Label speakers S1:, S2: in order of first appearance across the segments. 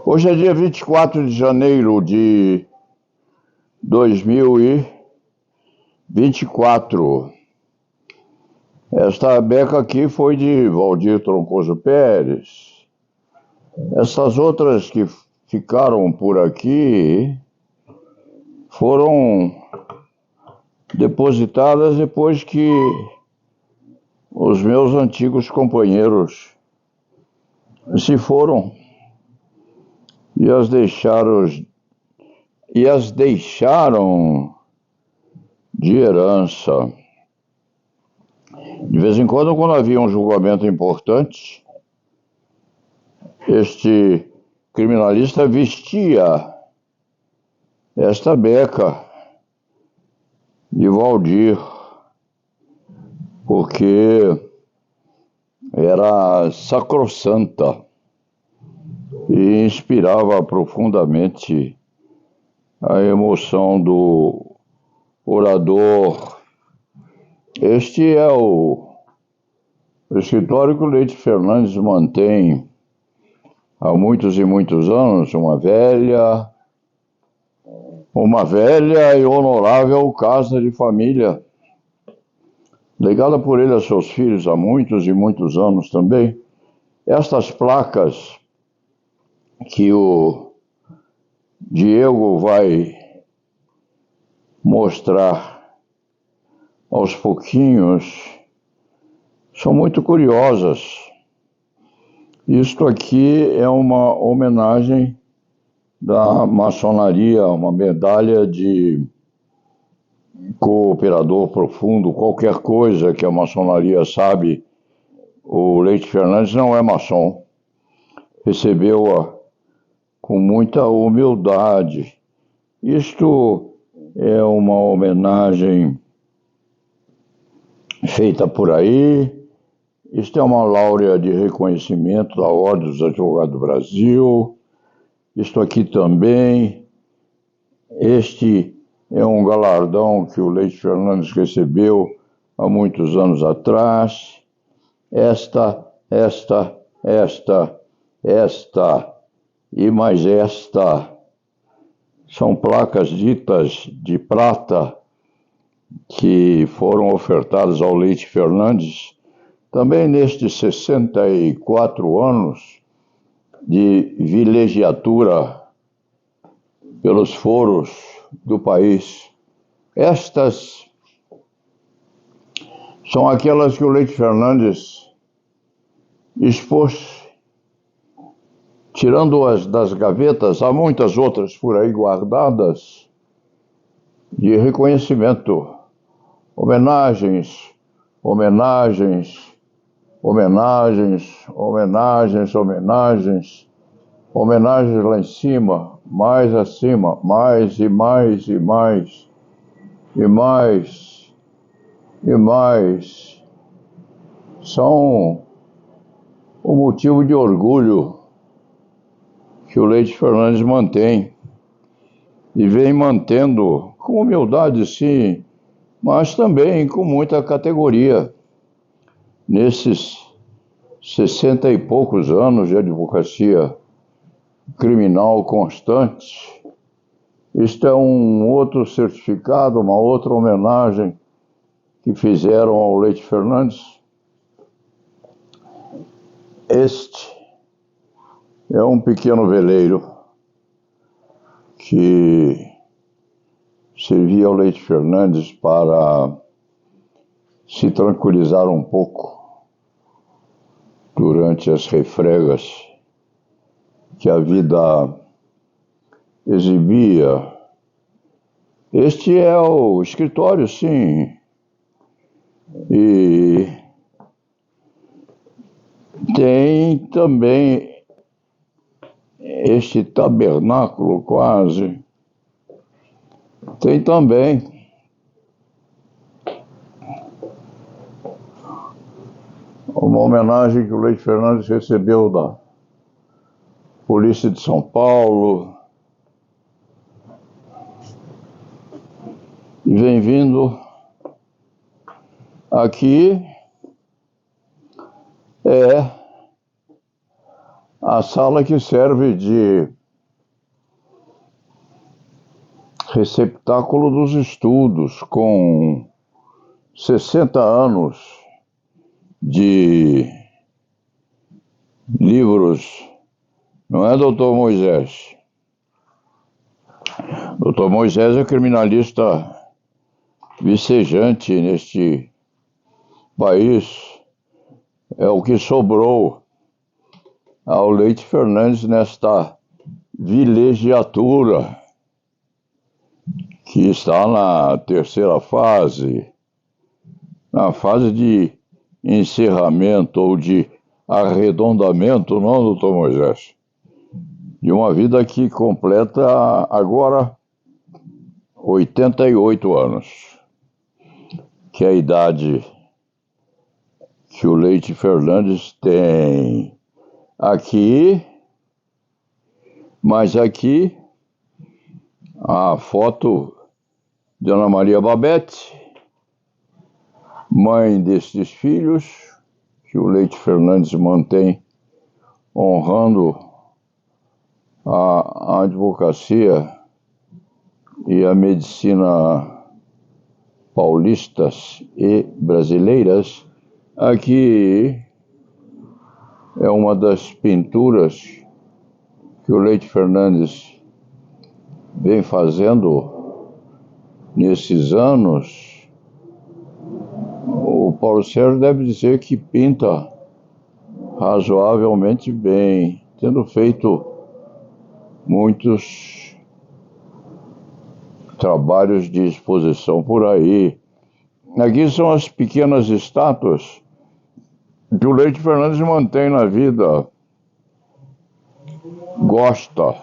S1: Hoje é dia 24 de janeiro de 2024. Esta beca aqui foi de Valdir Troncoso Pérez. Essas outras que ficaram por aqui foram depositadas depois que os meus antigos companheiros se foram e as deixaram de herança. De vez em quando havia um julgamento importante, este criminalista vestia esta beca de Valdir, porque era sacrossanta e inspirava profundamente a emoção do orador. Este é o escritório que o Leite Fernandes mantém há muitos e muitos anos, uma velha e honorável casa de família, legada por ele a seus filhos há muitos e muitos anos também. Estas placas que o Diego vai mostrar aos pouquinhos são muito curiosas. Isto aqui é uma homenagem da maçonaria, uma medalha de cooperador profundo, qualquer coisa que a maçonaria sabe. O Leite Fernandes não é maçom, recebeu-a com muita humildade. Isto é uma homenagem feita por aí. Isto é uma láurea de reconhecimento da Ordem dos Advogados do Brasil. Isto aqui também. Este é um galardão que o Leite Fernandes recebeu há muitos anos atrás. Esta e mais esta são placas ditas de prata que foram ofertadas ao Leite Fernandes também nestes 64 anos de vilegiatura pelos foros do país. Estas são aquelas que o Leite Fernandes expôs. Tirando-as das gavetas, há muitas outras por aí guardadas de reconhecimento, homenagens lá em cima, mais acima, mais e mais e mais e mais e mais. São o motivo de orgulho que o Leite Fernandes mantém e vem mantendo com humildade, sim, mas também com muita categoria. Nesses 60 e poucos anos de advocacia criminal constante, isto é um outro certificado, uma outra homenagem que fizeram ao Leite Fernandes. Este é um pequeno veleiro que servia ao Leite Fernandes para se tranquilizar um pouco durante as refregas que a vida exibia. Este é o escritório, sim, e tem também este tabernáculo quase. Tem também uma homenagem que o Leite Fernandes recebeu da Polícia de São Paulo. E vem vindo aqui a sala que serve de receptáculo dos estudos, com 60 anos de livros, não é, doutor Moisés? Doutor Moisés é criminalista vicejante neste país, é o que sobrou ao Leite Fernandes nesta vilegiatura, que está na terceira fase, na fase de encerramento ou de arredondamento, não, doutor Moisés? De uma vida que completa agora 88 anos, que é a idade que o Leite Fernandes tem. Aqui, mas aqui, a foto de Ana Maria Babete, mãe destes filhos, que o Leite Fernandes mantém honrando a advocacia e a medicina paulistas e brasileiras. Aqui é uma das pinturas que o Leite Fernandes vem fazendo nesses anos. O Paulo Sérgio deve dizer que pinta razoavelmente bem, tendo feito muitos trabalhos de exposição por aí. Aqui são as pequenas estátuas que o Leite Fernandes mantém na vida. Gosta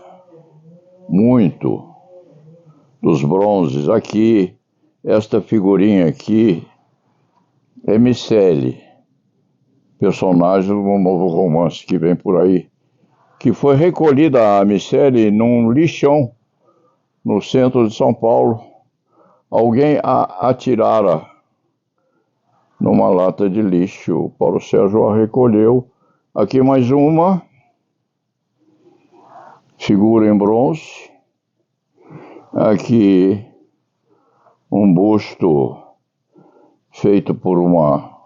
S1: muito dos bronzes. Aqui, esta figurinha aqui é Miceli, personagem do novo romance que vem por aí, que foi recolhida a Miceli num lixão no centro de São Paulo. Alguém a atirara numa lata de lixo. O Paulo Sérgio a recolheu. Aqui mais uma figura em bronze. Aqui um busto feito por uma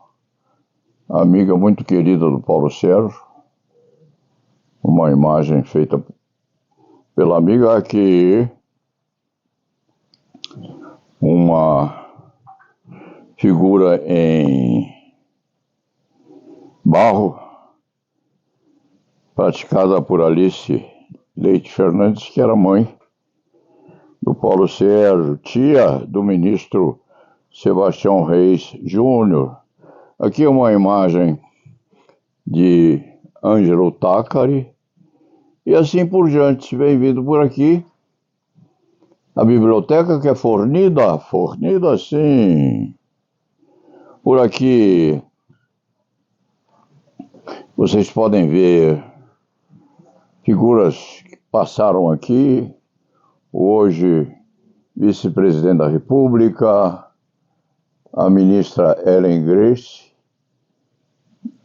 S1: amiga muito querida do Paulo Sérgio. Uma imagem feita pela amiga. Aqui uma figura em barro, praticada por Alice Leite Fernandes, que era mãe do Paulo Sérgio, tia do ministro Sebastião Reis Júnior. Aqui uma imagem de Ângelo Tácari, e assim por diante. Vem vindo por aqui a biblioteca, que é fornida sim. Por aqui vocês podem ver figuras que passaram aqui. Hoje, vice-presidente da República, a ministra Ellen Grace,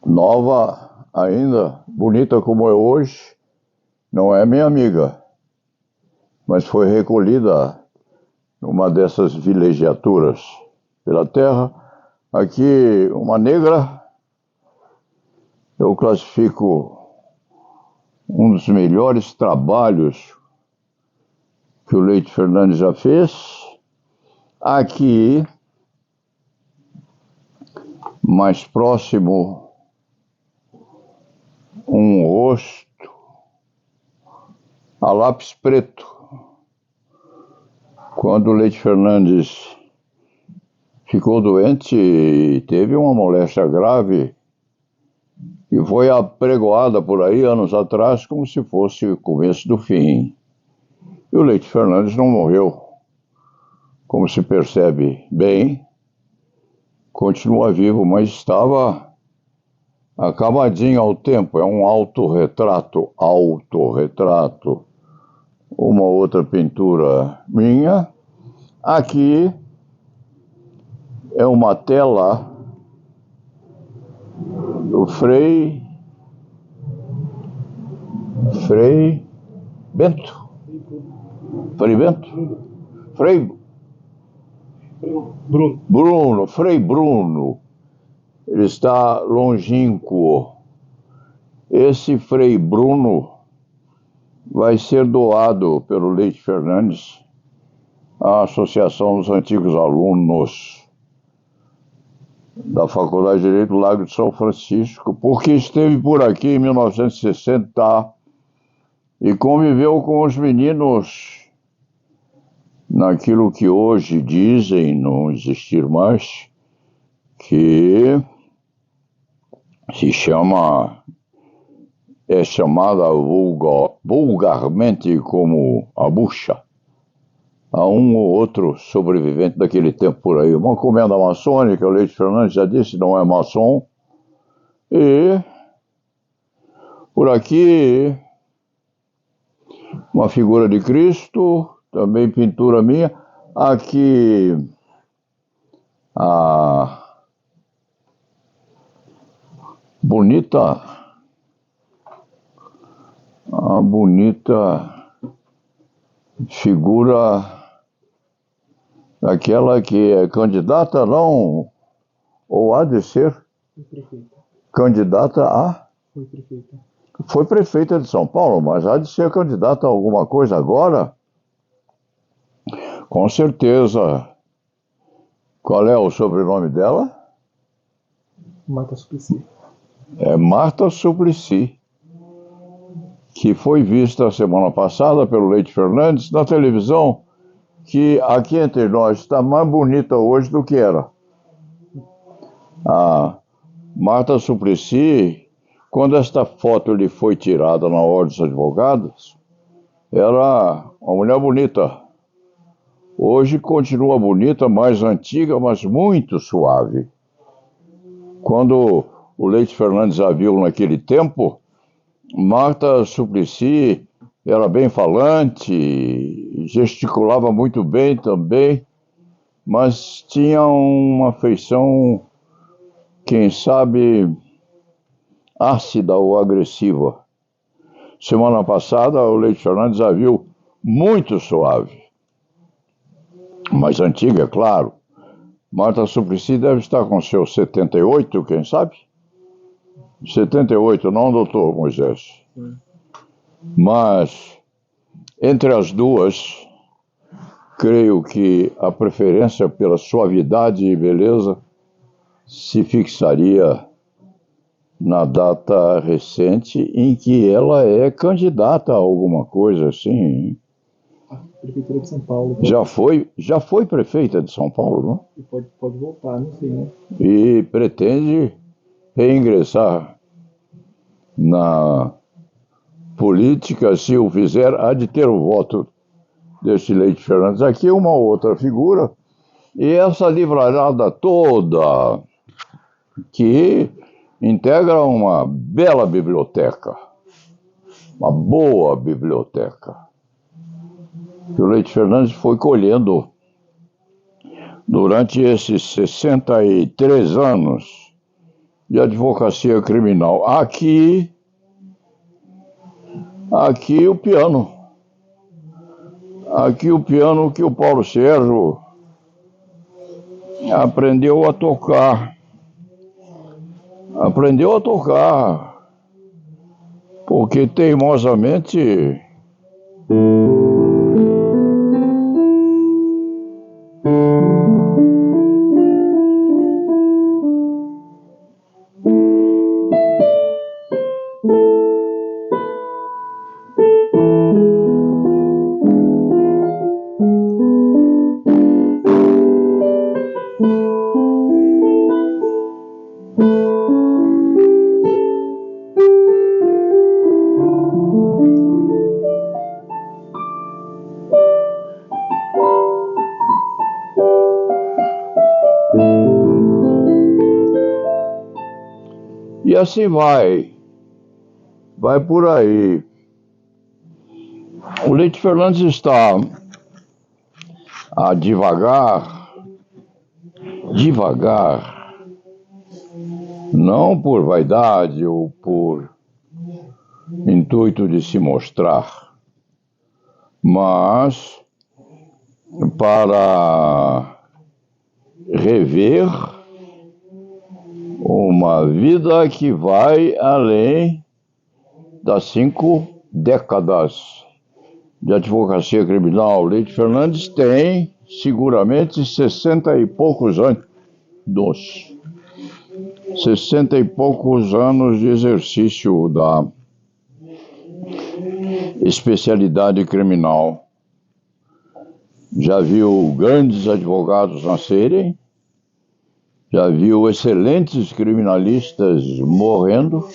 S1: nova ainda, bonita como é hoje, não é minha amiga, mas foi recolhida numa dessas vilegiaturas pela terra. Aqui, uma negra, eu classifico um dos melhores trabalhos que o Leite Fernandes já fez. Aqui, mais próximo, um rosto a lápis preto. Quando o Leite Fernandes ficou doente e teve uma moléstia grave, e foi apregoada por aí anos atrás como se fosse o começo do fim. E o Leite Fernandes não morreu, como se percebe bem, continua vivo, mas estava acabadinho ao tempo. É um autorretrato. Uma outra pintura minha. Aqui é uma tela do Frei Frei Bento. Frei Bento? Frei Bruno, Frei Bruno. Ele está longínquo. Esse Frei Bruno vai ser doado pelo Leite Fernandes à Associação dos Antigos Alunos da Faculdade de Direito do Lago de São Francisco, porque esteve por aqui em 1960 e conviveu com os meninos naquilo que hoje dizem não existir mais, que é chamada vulgarmente como a bucha. Há um ou outro sobrevivente daquele tempo por aí. Uma comenda maçônica, o Leite Fernandes já disse, não é maçom. E por aqui, uma figura de Cristo, também pintura minha. Aqui, a bonita figura daquela que é candidata, não, ou há de ser candidata a... Foi prefeita de São Paulo, mas há de ser candidata a alguma coisa agora? Com certeza. Qual é o sobrenome dela?
S2: Marta Suplicy.
S1: É Marta Suplicy, que foi vista semana passada pelo Leite Fernandes na televisão, que aqui entre nós está mais bonita hoje do que era. A Marta Suplicy, quando esta foto lhe foi tirada na Ordem dos Advogados, era uma mulher bonita. Hoje continua bonita, mais antiga, mas muito suave. Quando o Leite Fernandes a viu naquele tempo, Marta Suplicy era bem falante, gesticulava muito bem também, mas tinha uma feição, quem sabe, ácida ou agressiva. Semana passada, o Leite Fernandes a viu muito suave. Mais antiga, claro. Marta Suplicy deve estar com seus 78, quem sabe? 78, não, doutor Moisés? Mas, entre as duas, creio que a preferência pela suavidade e beleza se fixaria na data recente em que ela é candidata a alguma coisa assim.
S2: Prefeitura de São Paulo.
S1: Já foi prefeita de São Paulo, não?
S2: E pode voltar, não sei, né?
S1: E pretende reingressar na política, se o fizer, há de ter o voto deste Leite Fernandes. Aqui uma outra figura, e essa livrarada toda, que integra uma bela biblioteca, uma boa biblioteca, que o Leite Fernandes foi colhendo durante esses 63 anos de advocacia criminal. Aqui o piano. Aqui o piano que o Paulo Sérgio aprendeu a tocar. Porque teimosamente e assim vai por aí. O Leite Fernandes está a devagar, não por vaidade ou por intuito de se mostrar, mas para rever uma vida que vai além das 5 décadas de advocacia criminal. Leite Fernandes tem seguramente 60 e poucos anos, 60 e poucos anos de exercício da especialidade criminal. Já viu grandes advogados nascerem, já viu excelentes criminalistas morrendo,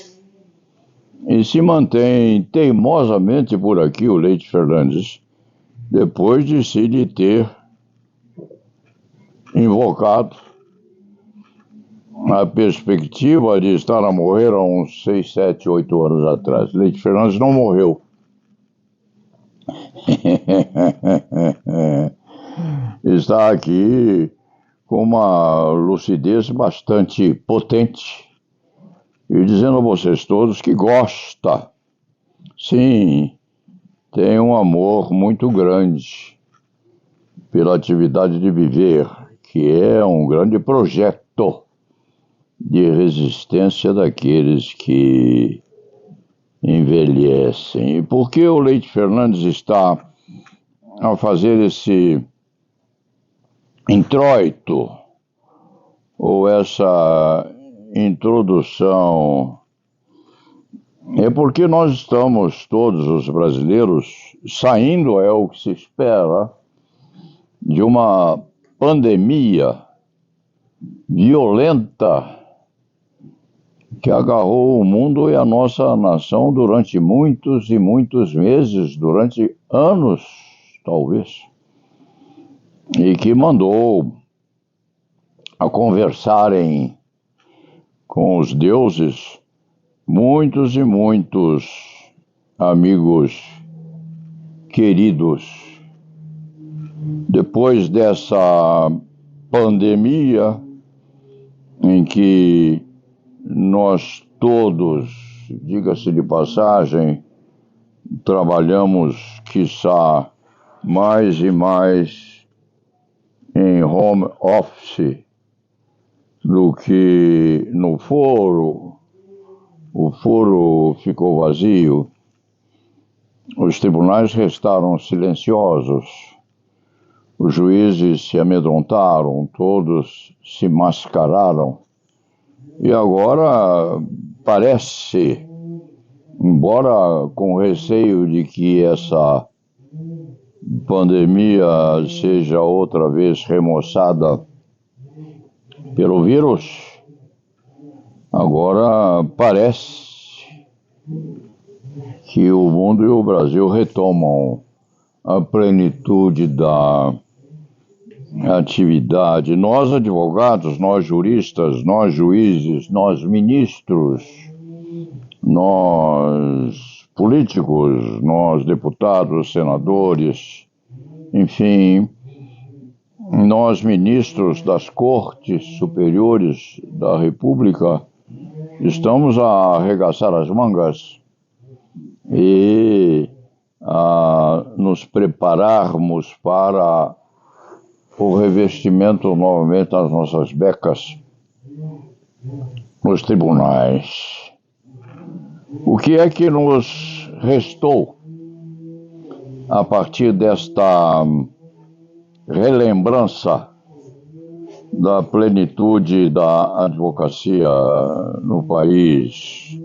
S1: e se mantém teimosamente por aqui o Leite Fernandes, depois de se lhe ter invocado a perspectiva de estar a morrer há uns 6, 7, 8 anos atrás. Leite Fernandes não morreu. Está aqui com uma lucidez bastante potente e dizendo a vocês todos que gosta. Sim, tem um amor muito grande pela atividade de viver, que é um grande projeto de resistência daqueles que envelhecem. E por que o Leite Fernandes está a fazer esse introito ou essa introdução? É porque nós estamos, todos os brasileiros, saindo, é o que se espera, de uma pandemia violenta que agarrou o mundo e a nossa nação durante muitos e muitos meses, durante anos, talvez, e que mandou a conversarem com os deuses muitos e muitos amigos queridos. Depois dessa pandemia em que nós todos, diga-se de passagem, trabalhamos, quiçá, mais e mais em home office do que no foro. O foro ficou vazio, os tribunais restaram silenciosos, os juízes se amedrontaram, todos se mascararam. E agora parece, embora com receio de que essa pandemia seja outra vez remoçada pelo vírus, agora parece que o mundo e o Brasil retomam a plenitude da atividade. Nós advogados, nós juristas, nós juízes, nós ministros, nós políticos, nós deputados, senadores, enfim, nós ministros das cortes superiores da República, estamos a arregaçar as mangas e a nos prepararmos para o revestimento novamente das nossas becas nos tribunais. O que é que nos restou a partir desta relembrança da plenitude da advocacia no país?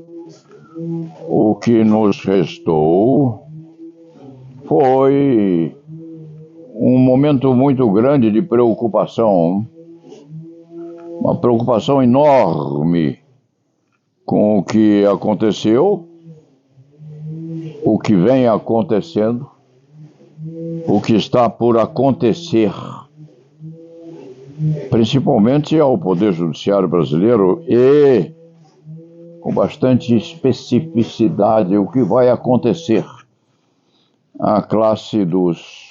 S1: O que nos restou foi um momento muito grande de preocupação, uma preocupação enorme com o que aconteceu, o que vem acontecendo, o que está por acontecer, principalmente ao Poder Judiciário brasileiro e, com bastante especificidade, o que vai acontecer à classe dos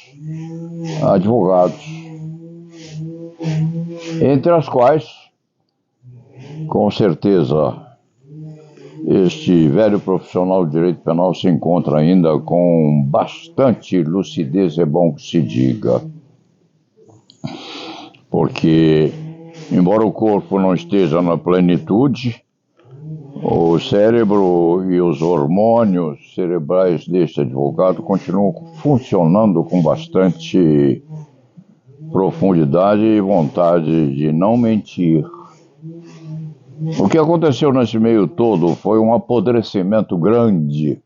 S1: advogados, entre as quais, com certeza, este velho profissional de direito penal se encontra ainda com bastante lucidez, é bom que se diga. Porque, embora o corpo não esteja na plenitude, o cérebro e os hormônios cerebrais deste advogado continuam funcionando com bastante profundidade e vontade de não mentir. O que aconteceu nesse meio todo foi um apodrecimento grande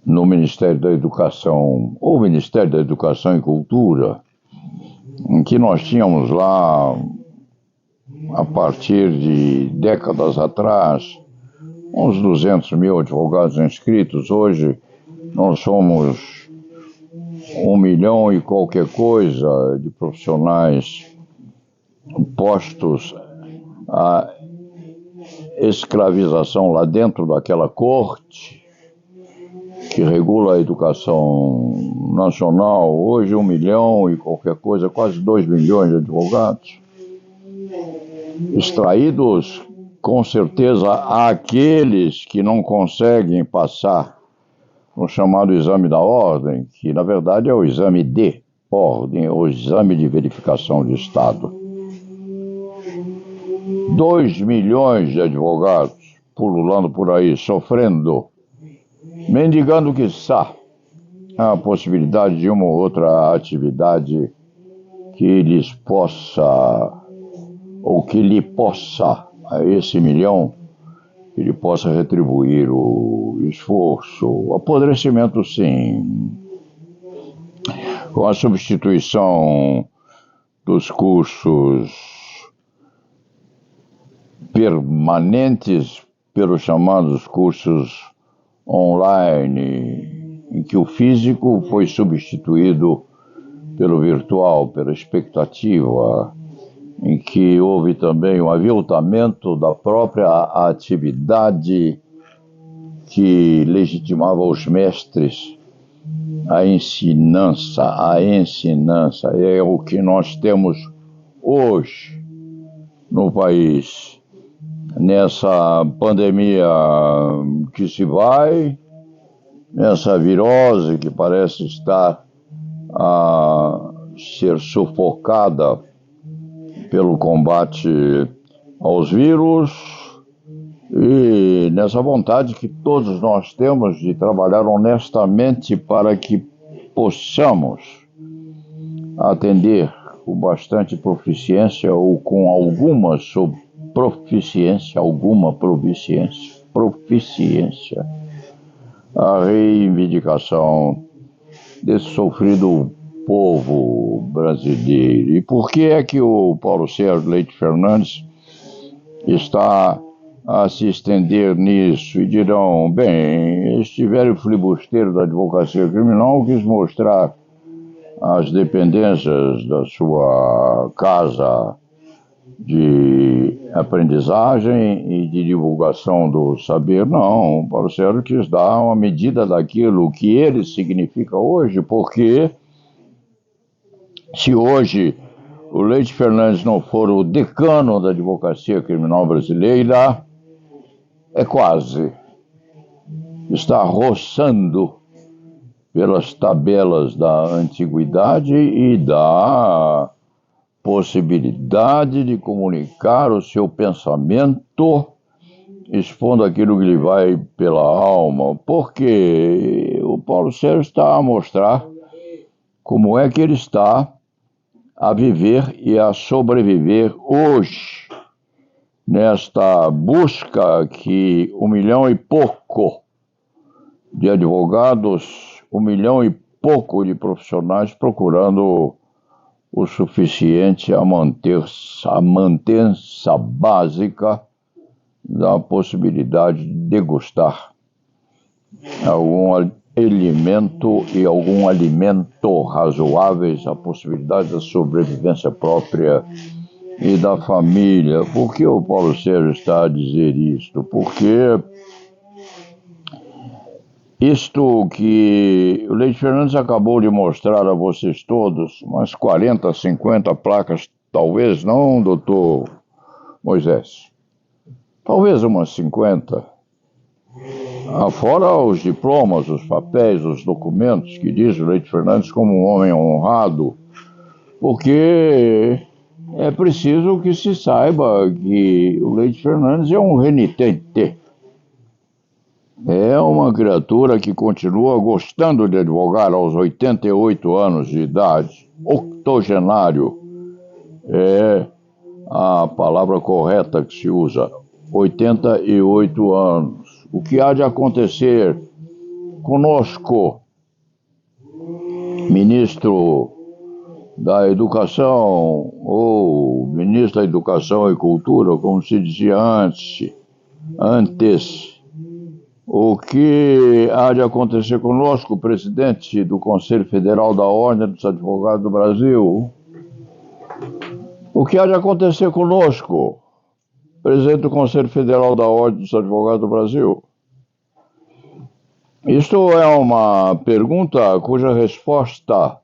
S1: no Ministério da Educação, ou Ministério da Educação e Cultura, em que nós tínhamos lá, a partir de décadas atrás, uns 200 mil advogados inscritos. Hoje nós somos 1 milhão e qualquer coisa de profissionais postos à escravização lá dentro daquela corte que regula a educação nacional. Hoje 1 milhão e qualquer coisa, quase 2 milhões de advogados, extraídos com certeza àqueles que não conseguem passar no chamado exame da ordem, que na verdade é o exame de ordem, o exame de verificação de Estado. 2 milhões de advogados pululando por aí, sofrendo, mendigando quiçá a possibilidade de uma ou outra atividade que lhes possa, ou que lhe possa, a esse milhão, que lhe possa retribuir o esforço. O apodrecimento, sim, com a substituição dos cursos permanentes pelos chamados cursos online, em que o físico foi substituído pelo virtual, pela expectativa, em que houve também um aviltamento da própria atividade que legitimava os mestres, a ensinança. É o que nós temos hoje no país, nessa pandemia que se vai, nessa virose que parece estar a ser sufocada pelo combate aos vírus, e nessa vontade que todos nós temos de trabalhar honestamente para que possamos atender com bastante proficiência ou com alguma proficiência a reivindicação desse sofrido povo brasileiro. E por que é que o Paulo Sérgio Leite Fernandes está a se estender nisso? E dirão, bem, este velho flibusteiro da advocacia criminal quis mostrar as dependências da sua casa de aprendizagem e de divulgação do saber. Não, o Paulo Sérgio quis dar uma medida daquilo que ele significa hoje, porque se hoje o Leite Fernandes não for o decano da advocacia criminal brasileira, é quase. Está roçando pelas tabelas da antiguidade e da possibilidade de comunicar o seu pensamento, expondo aquilo que lhe vai pela alma, porque o Paulo Sérgio está a mostrar como é que ele está a viver e a sobreviver hoje, nesta busca que 1 milhão e pouco de advogados, 1 milhão e pouco de profissionais procurando o suficiente a mantença básica da possibilidade de degustar algum alimento e algum alimento razoáveis, a possibilidade da sobrevivência própria e da família. Por que o Paulo Sérgio está a dizer isto? Porque isto que o Leite Fernandes acabou de mostrar a vocês todos, umas 40, 50 placas, talvez não, doutor Moisés? talvez umas 50. Fora os diplomas, os papéis, os documentos que diz o Leite Fernandes como um homem honrado, porque é preciso que se saiba que o Leite Fernandes é um renitente. É uma criatura que continua gostando de advogar aos 88 anos de idade. Octogenário é a palavra correta que se usa. 88 anos. O que há de acontecer conosco, ministro da Educação, ou ministro da Educação e Cultura, como se dizia antes, o que há de acontecer conosco, presidente do Conselho Federal da Ordem dos Advogados do Brasil? O que há de acontecer conosco, presidente do Conselho Federal da Ordem dos Advogados do Brasil? Isto é uma pergunta cuja resposta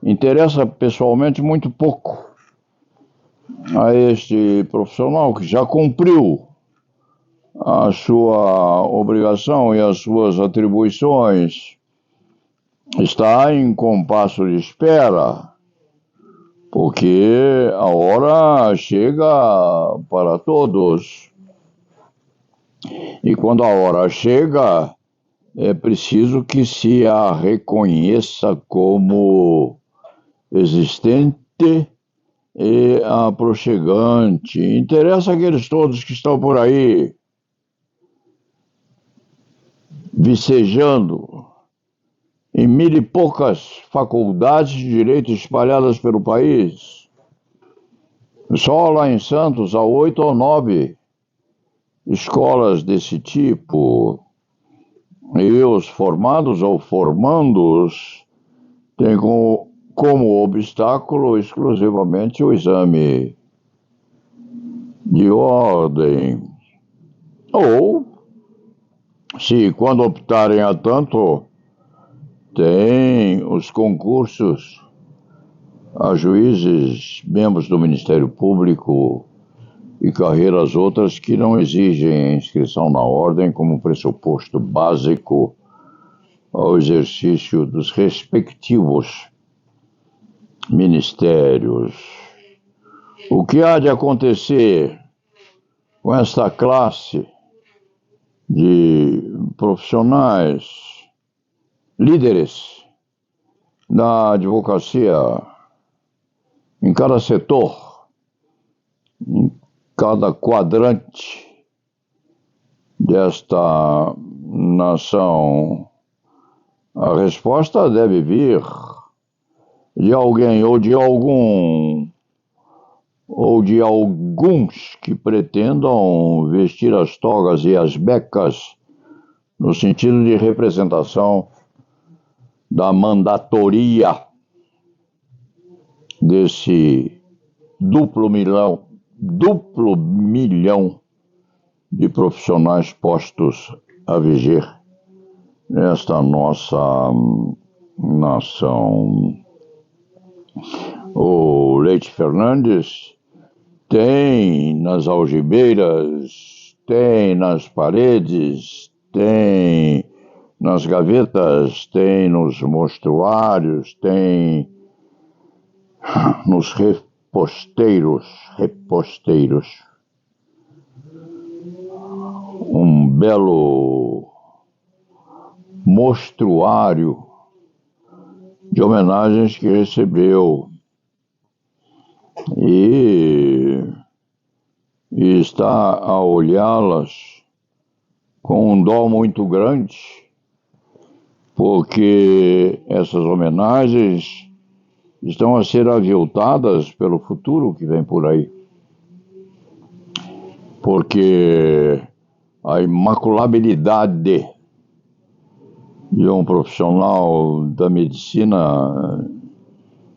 S1: interessa pessoalmente muito pouco a este profissional que já cumpriu a sua obrigação e as suas atribuições, está em compasso de espera, porque a hora chega para todos. E quando a hora chega, é preciso que se a reconheça como existente e aproximante. Interessa aqueles todos que estão por aí vicejando em 1000 e poucas faculdades de direito espalhadas pelo país. Só lá em Santos há 8 ou 9 escolas desse tipo. E os formados ou formandos têm como obstáculo exclusivamente o exame de ordem. Ou, se quando optarem a tanto, tem os concursos a juízes, membros do Ministério Público e carreiras outras que não exigem inscrição na ordem como pressuposto básico ao exercício dos respectivos ministérios. O que há de acontecer com esta classe de profissionais, líderes da advocacia em cada setor, em cada quadrante desta nação? A resposta deve vir de alguém ou de alguns que pretendam vestir as togas e as becas no sentido de representação da mandatoria desse duplo milhão de profissionais postos a viger nesta nossa nação. O Leite Fernandes tem nas algibeiras, tem nas paredes, tem nas gavetas, tem nos mostruários, tem nos reposteiros, um belo mostruário de homenagens que recebeu e está a olhá-las com um dó muito grande, porque essas homenagens estão a ser aviltadas pelo futuro que vem por aí. Porque a imaculabilidade de um profissional da medicina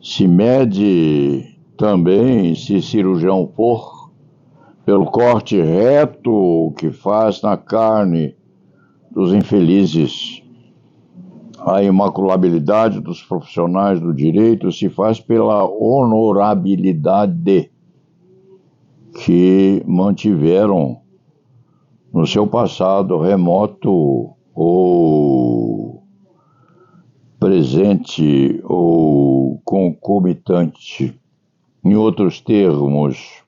S1: se mede também, se cirurgião for, pelo corte reto que faz na carne dos infelizes. A imaculabilidade dos profissionais do direito se faz pela honorabilidade que mantiveram no seu passado remoto ou presente ou concomitante. Em outros termos,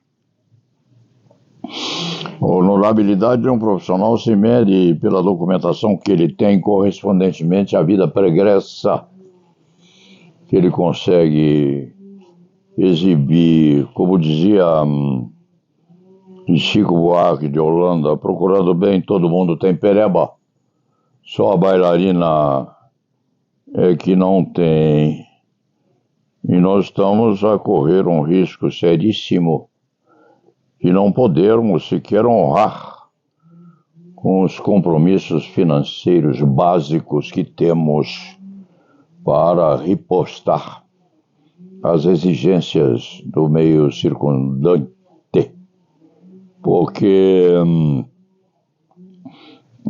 S1: a honorabilidade de um profissional se mede pela documentação que ele tem correspondentemente à vida pregressa que ele consegue exibir. Como dizia Chico Buarque de Holanda, procurando bem todo mundo tem pereba, só a bailarina é que não tem. E nós estamos a correr um risco seríssimo de não podermos sequer honrar com os compromissos financeiros básicos que temos para ripostar as exigências do meio circundante, porque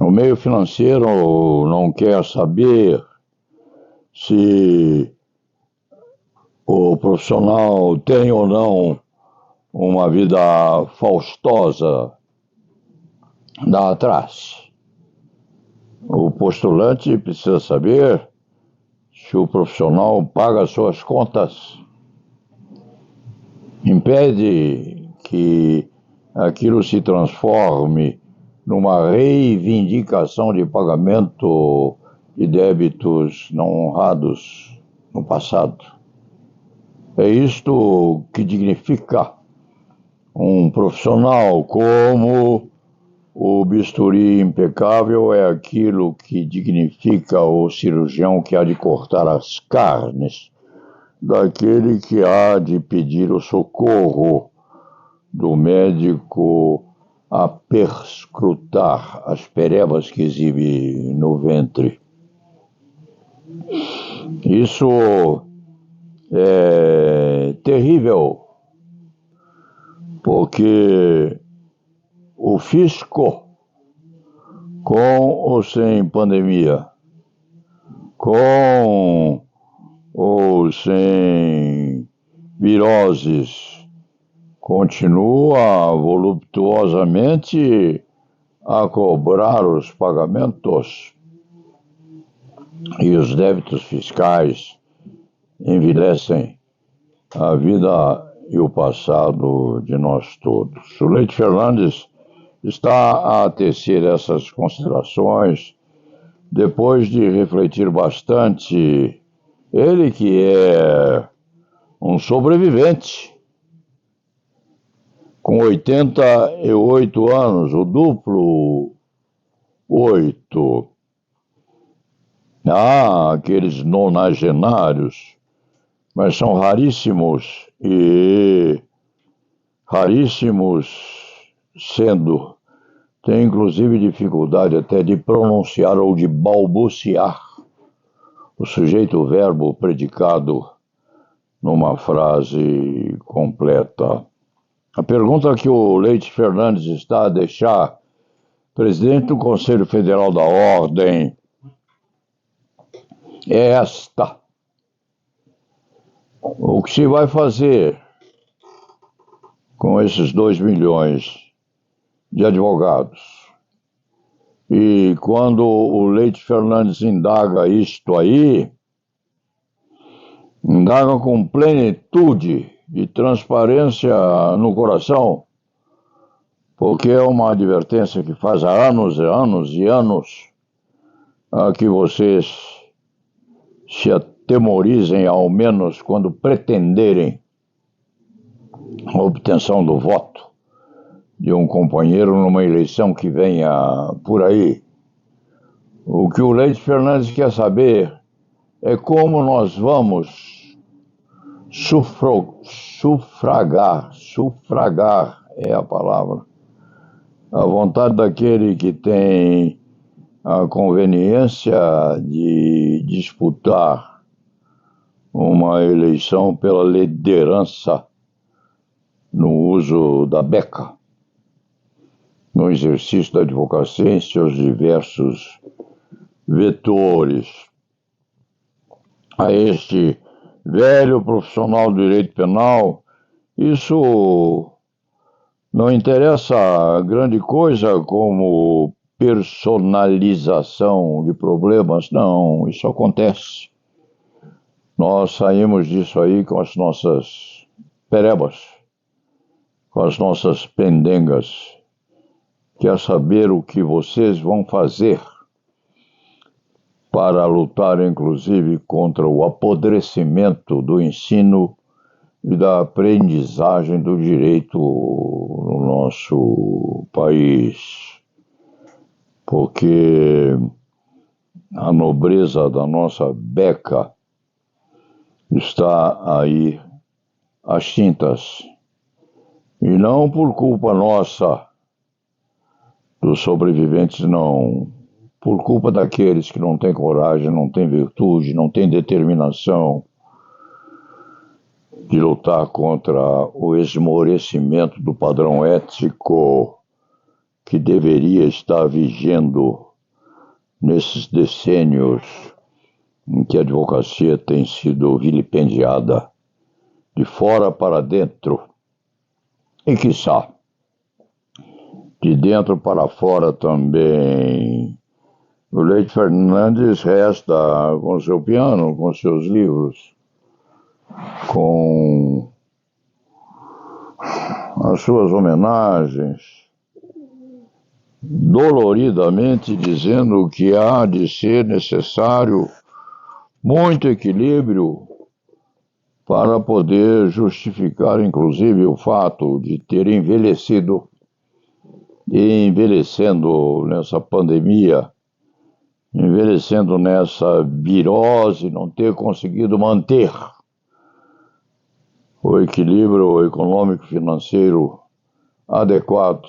S1: o meio financeiro não quer saber se o profissional tem ou não uma vida faustosa lá atrás. O postulante precisa saber se o profissional paga suas contas, impede que aquilo se transforme numa reivindicação de pagamento de débitos não honrados no passado. É isto que dignifica um profissional, como o bisturi impecável é aquilo que dignifica o cirurgião que há de cortar as carnes daquele que há de pedir o socorro do médico a perscrutar as perebas que exibe no ventre. Isso é terrível, porque o fisco, com ou sem pandemia, com ou sem viroses, continua voluptuosamente a cobrar os pagamentos, e os débitos fiscais envilecem a vida e o passado de nós todos. O Leite Fernandes está a tecer essas considerações depois de refletir bastante. Ele que é um sobrevivente, com 88 anos, o duplo 8. Há aqueles nonagenários, mas são raríssimos, e raríssimos sendo, tem inclusive dificuldade até de pronunciar ou de balbuciar o sujeito, verbo, predicado numa frase completa. A pergunta que o Leite Fernandes está a deixar, presidente do Conselho Federal da Ordem, é esta: o que se vai fazer com esses 2 milhões de advogados? E quando o Leite Fernandes indaga isto aí, indaga com plenitude e transparência no coração, porque é uma advertência que faz há anos e anos e anos a que vocês se atemorizem, ao menos quando pretenderem a obtenção do voto de um companheiro numa eleição que venha por aí. O que o Leite Fernandes quer saber é como nós vamos sufragar é a palavra, a vontade daquele que tem a conveniência de disputar uma eleição pela liderança no uso da beca, no exercício da advocacia em seus diversos vetores. A este velho profissional do direito penal, isso Não interessa grande coisa como personalização de problemas, não, isso acontece. Nós saímos disso aí com as nossas perebas, com as nossas pendengas. Quer saber o que vocês vão fazer para lutar, inclusive, contra o apodrecimento do ensino e da aprendizagem do direito no nosso país? Porque a nobreza da nossa beca está aí às tintas. E não por culpa nossa, dos sobreviventes, não. Por culpa daqueles que não têm coragem, não têm virtude, não têm determinação de lutar contra o esmorecimento do padrão ético que deveria estar vigendo nesses decênios em que a advocacia tem sido vilipendiada de fora para dentro e, quiçá, de dentro para fora também. O Leite Fernandes resta com seu piano, com seus livros, com as suas homenagens, doloridamente dizendo que há de ser necessário muito equilíbrio para poder justificar, inclusive, o fato de ter envelhecido e envelhecendo nessa pandemia, envelhecendo nessa virose, não ter conseguido manter o equilíbrio econômico-financeiro adequado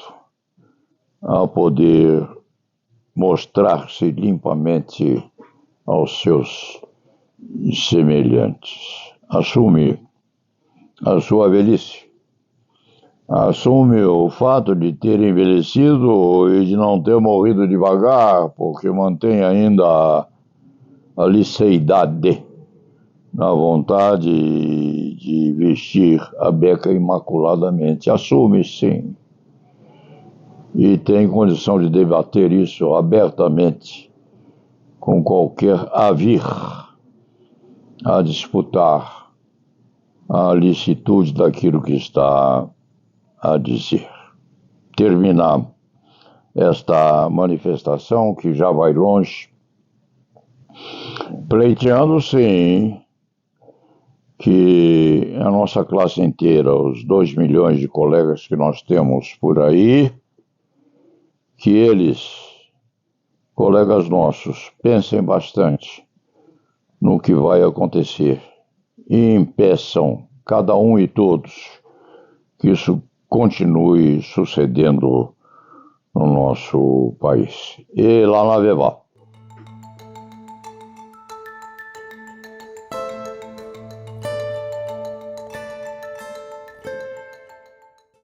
S1: a poder mostrar-se limpamente aos seus semelhantes. Assume a sua velhice, assume o fato de ter envelhecido e de não ter morrido devagar, porque mantém ainda a liceidade na vontade de vestir a beca imaculadamente. Assume, sim, e tem condição de debater isso abertamente com qualquer a vir a disputar a licitude daquilo que está a dizer. Terminar esta manifestação, que já vai longe, pleiteando, sim, que a nossa classe inteira, os 2 milhões de colegas que nós temos por aí, que eles, colegas nossos, pensem bastante no que vai acontecer e impeçam, cada um e todos, que isso continue sucedendo no nosso país. E lá na Vevá.